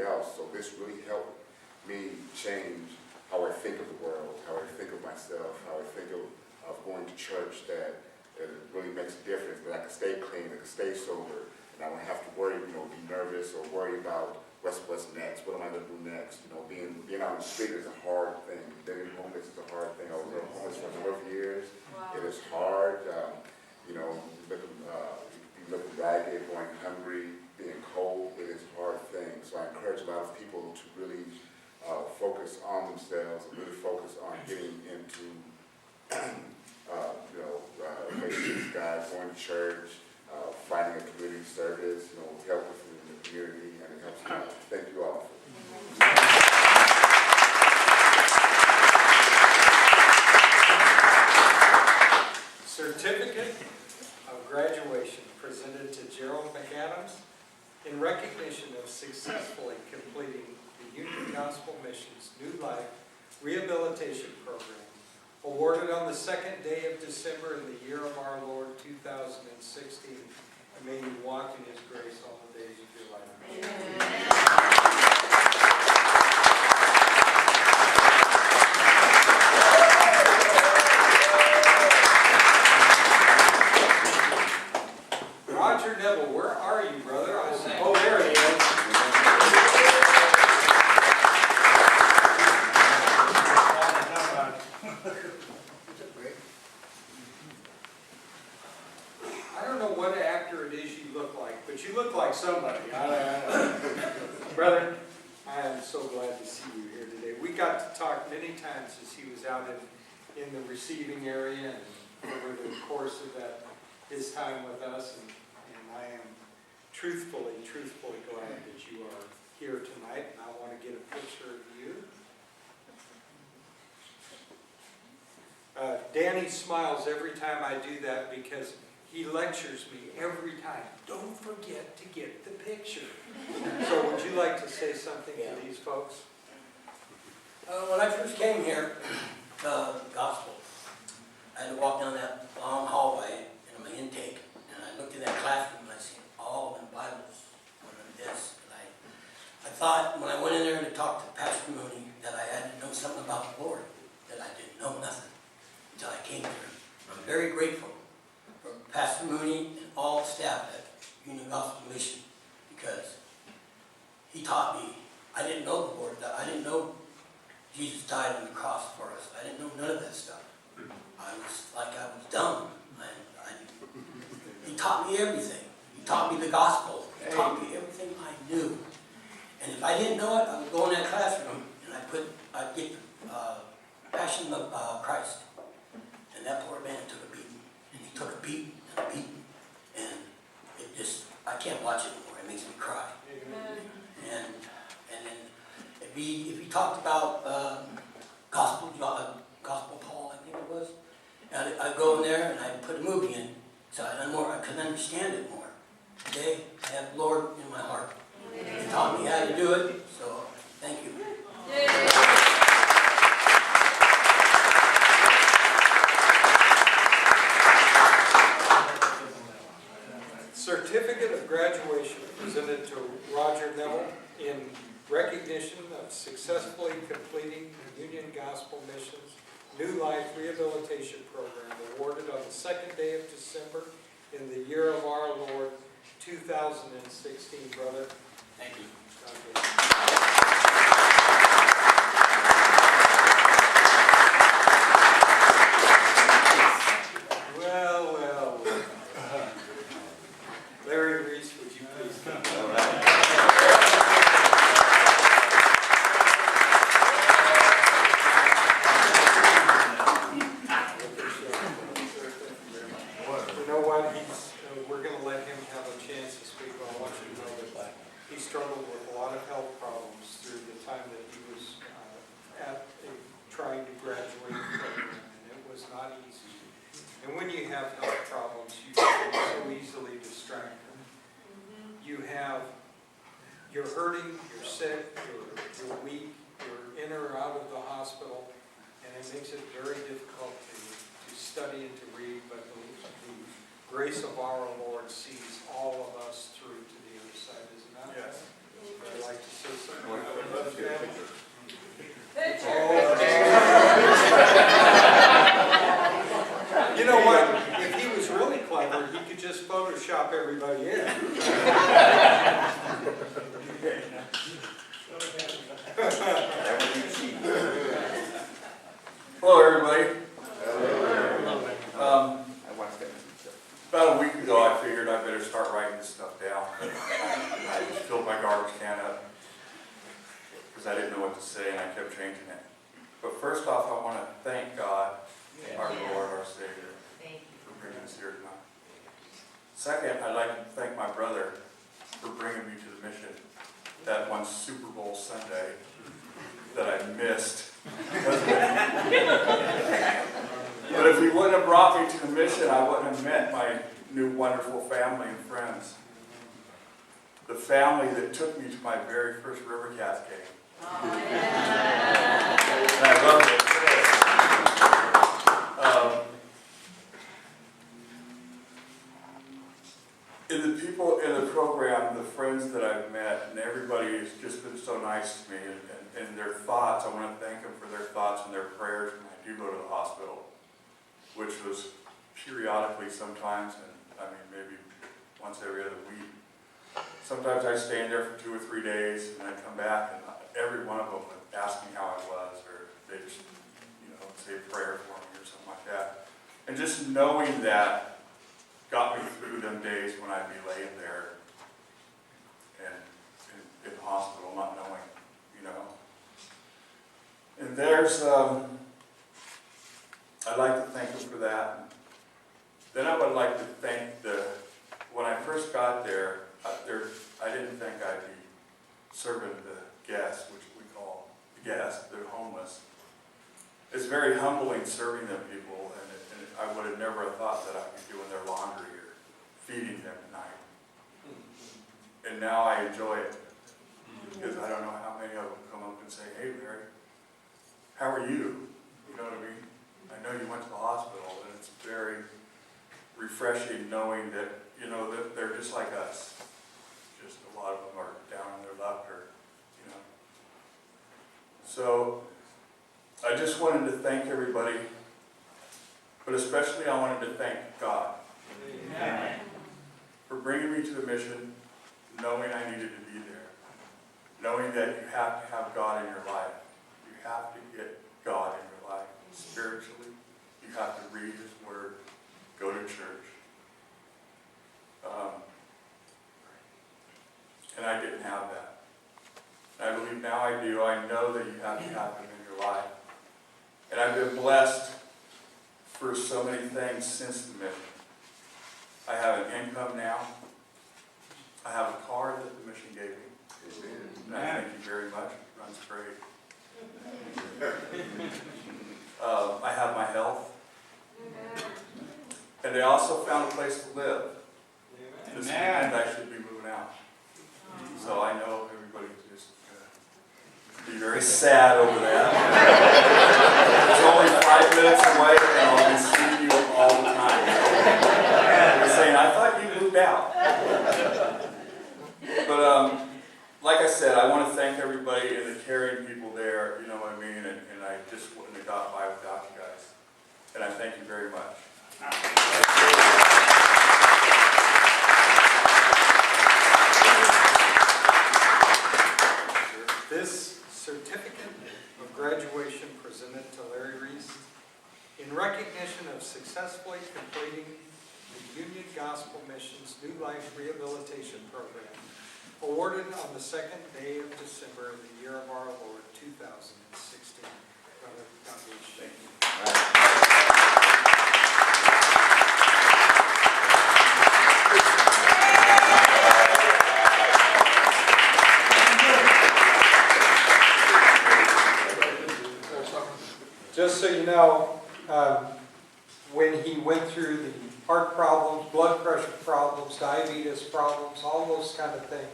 somebody else. So this really helped me change how I think of the world, how I think of myself, how I think of going to church, that it really makes a difference, that I can stay clean, I can stay sober, and I don't have to worry, be nervous or worry about what's next, what am I going to do next? Being out on the street is a hard thing. Living homeless is a hard thing. I was homeless for a number of years. Wow. It is hard, looking ragged, going hungry, being cold. It is a hard thing. So I encourage a lot of people to really focus on themselves and really focus on getting into relationships, God, going to church, finding a community service, help within the community, and it helps me. Thank you all. Certificate of graduation presented to Gerald McAdams in recognition of successfully completing the Union Gospel Mission's New Life Rehabilitation Program, awarded on the second day of December in the year of our Lord 2016. And may you walk in His grace all the days of your life. Amen. Roger Neville, where are you, brother? Oh, there he is. I don't know what actor it is you look like, but you look like somebody. Brother, I am so glad to see you here today. We got to talk many times as he was out in the receiving area and over the course of his time with us, and I am truthfully glad that you are here tonight, and I want to get a picture of you. Danny smiles every time I do that because he lectures me every time. Don't forget to get the picture. So would you like to say something to these folks? When I first came here, gospel, I had to walk down that long hallway in my intake, and I looked in that classroom and I seen all of them Bibles on this. And I thought when I went in there to talk to Pastor Mooney that I had to know something about the Lord, that I didn't know nothing until I came here. I'm very grateful for Pastor Mooney and all the staff at Union Gospel Mission, because he taught me. I didn't know the Lord. I didn't know Jesus died on the cross for us. I didn't know none of that stuff. I was dumb. He taught me everything. He taught me the gospel. He taught me everything I knew. And if I didn't know it, I would go in that classroom and I'd get Passion of Christ. And that poor man took a beating. And he took a beating and a beating. And it just, I can't watch it anymore. It makes me cry. And then if he talked about gospel Paul, I think it was, I'd go in there and I'd put a movie in so I could understand it more. Today, I have the Lord in my heart. He taught me how to do it, so thank you. Certificate of graduation presented to Roger Neville in recognition of successfully completing the Union Gospel Mission's New Life Rehabilitation Program, awarded on the second day of December in the year of our Lord 2016, brother. Thank you. Well. Larry Reese, would you please come? You know what? We're going to let him have a chance to speak, but I want you to know that he struggled with a lot of health problems through the time that he was trying to graduate the program, and it was not easy. And when you have health problems, you can so easily distract them. You're hurting, you're sick, you're weak, you're in or out of the hospital, and it makes it very difficult to study and to read, but the grace of our Lord sees all of us through to the other side, isn't that? Yes. Would you like to say something? garbage can up because I didn't know what to say and I kept changing it. But first off, I want to thank God, our Lord, our Savior, for bringing us here tonight. Second, I'd like to thank my brother for bringing me to the mission that one Super Bowl Sunday that I missed. But if he wouldn't have brought me to the mission, I wouldn't have met my new wonderful family and friends. The family that took me to my very first River Cats game. Oh, yeah. And I loved it. In the people in the program, the friends that I've met, and everybody has just been so nice to me, and their thoughts, I want to thank them for their thoughts and their prayers when I do go to the hospital, which was periodically sometimes, and I mean maybe once every other week. Sometimes I stay in there for 2 or 3 days, and I come back, and every one of them would ask me how I was, or they just, say a prayer for me or something like that. And just knowing that got me through them days when I'd be laying there and in the hospital, not knowing, And there's, I'd like to thank them for that. Then I would like to thank when I first got there, I didn't think I'd be serving the guests, which we call the guests, they're homeless. It's very humbling serving them people, and I would have never thought that I'd be doing their laundry or feeding them at night. And now I enjoy it, because I don't know how many of them come up and say, "Hey Larry, how are you?" You know what I mean? I know you went to the hospital, and it's very refreshing knowing that, that they're just like us. Just a lot of them are down on their luck, or, So, I just wanted to thank everybody, but especially I wanted to thank God. Amen. For bringing me to the mission, knowing I needed to be there, knowing that you have to have God in your life. You have to get God in your life spiritually. You have to read His Word, go to church. And I didn't have that. And I believe now I do. I know that you have to have Him in your life. And I've been blessed for so many things since the mission. I have an income now. I have a car that the mission gave me. And I thank you very much. It runs great. I have my health. And I also found a place to live. This weekend I should be moving out. So I know everybody's just be very sad over that. It's only 5 minutes away, and I'll be seeing you all the time. They're saying, "I thought you moved out." But like I said, I want to thank everybody and the caring people there. You know what I mean? And I just wouldn't have got by without you guys. And I thank you very much. This certificate of graduation presented to Larry Reese in recognition of successfully completing the Union Gospel Mission's New Life Rehabilitation Program, awarded on the 2nd day of December in the year of our Lord, 2016. Brother, God bless you. Thank you. Just so you know, when he went through the heart problems, blood pressure problems, diabetes problems, all those kind of things,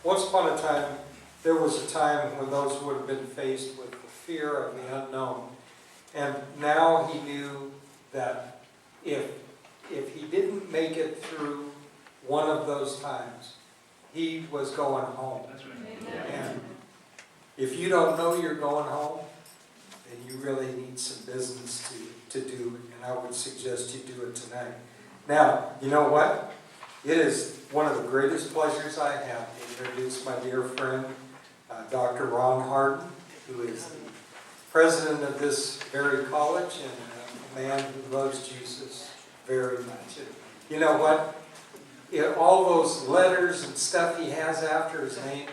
once upon a time, there was a time when those would have been faced with the fear of the unknown. And now he knew that if he didn't make it through one of those times, he was going home. That's right. And if you don't know you're going home, then you really need some business to do, and I would suggest you do it tonight. Now, you know what? It is one of the greatest pleasures I have to introduce my dear friend, Dr. Ron Harden, who is the president of this very college and a man who loves Jesus very much. And you know what? all those letters and stuff he has after his name,